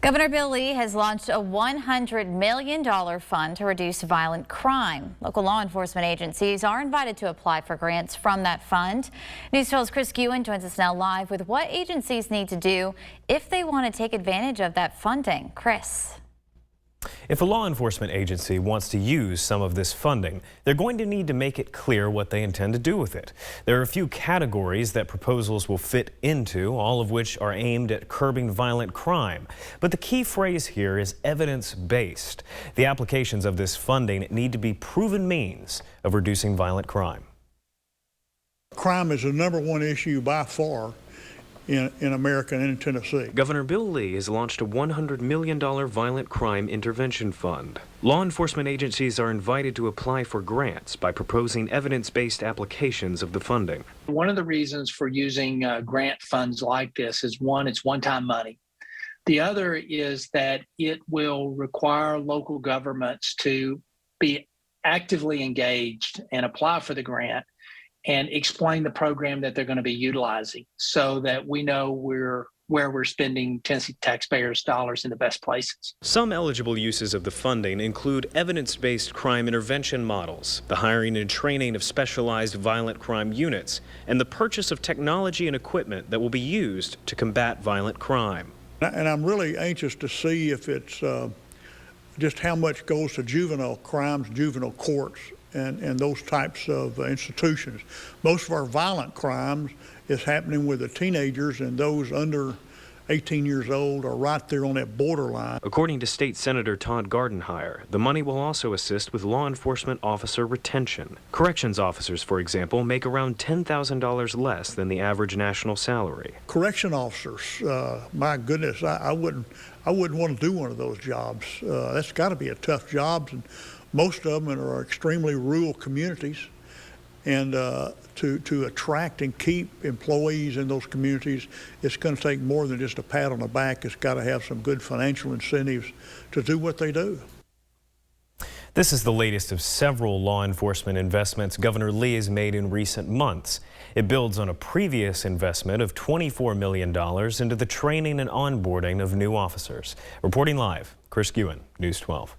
Governor Bill Lee has launched a $100 million fund to reduce violent crime. Local law enforcement agencies are invited to apply for grants from that fund. News 12's Chris Guin joins us now live with what agencies need to do if they want to take advantage of that funding. Chris. If a law enforcement agency wants to use some of this funding, they're going to need to make it clear what they intend to do with it. There are a few categories that proposals will fit into, all of which are aimed at curbing violent crime. But the key phrase here is evidence-based. The applications of this funding need to be proven means of reducing violent crime. Crime is the #1 issue by far in America and in Tennessee. Governor Bill Lee has launched a $100 million violent crime intervention fund. Law enforcement agencies are invited to apply for grants by proposing evidence-based applications of the funding. One of the reasons for using grant funds like this is, one, it's one-time money. The other is that it will require local governments to be actively engaged and apply for the grant and explain the program that they're going to be utilizing so that we know where we're spending Tennessee taxpayers' dollars in the best places. Some eligible uses of the funding include evidence-based crime intervention models, the hiring and training of specialized violent crime units, and the purchase of technology and equipment that will be used to combat violent crime. And I'm really anxious to see if it's just how much goes to juvenile crimes, juvenile courts, and those types of institutions. Most of our violent crimes is happening with the teenagers, and those under 18 years old are right there on that borderline. According to State Senator Todd Gardenhire, the money will also assist with law enforcement officer retention. Corrections officers, for example, make around $10,000 less than the average national salary. Correction officers, my goodness, I wouldn't want to do one of those jobs. That's got to be a tough job, and most of them are extremely rural communities, and to attract and keep employees in those communities, it's going to take more than just a pat on the back. It's got to have some good financial incentives to do what they do. This is the latest of several law enforcement investments Governor Lee has made in recent months. It builds on a previous investment of $24 million into the training and onboarding of new officers. Reporting live, Chris Guin, News 12.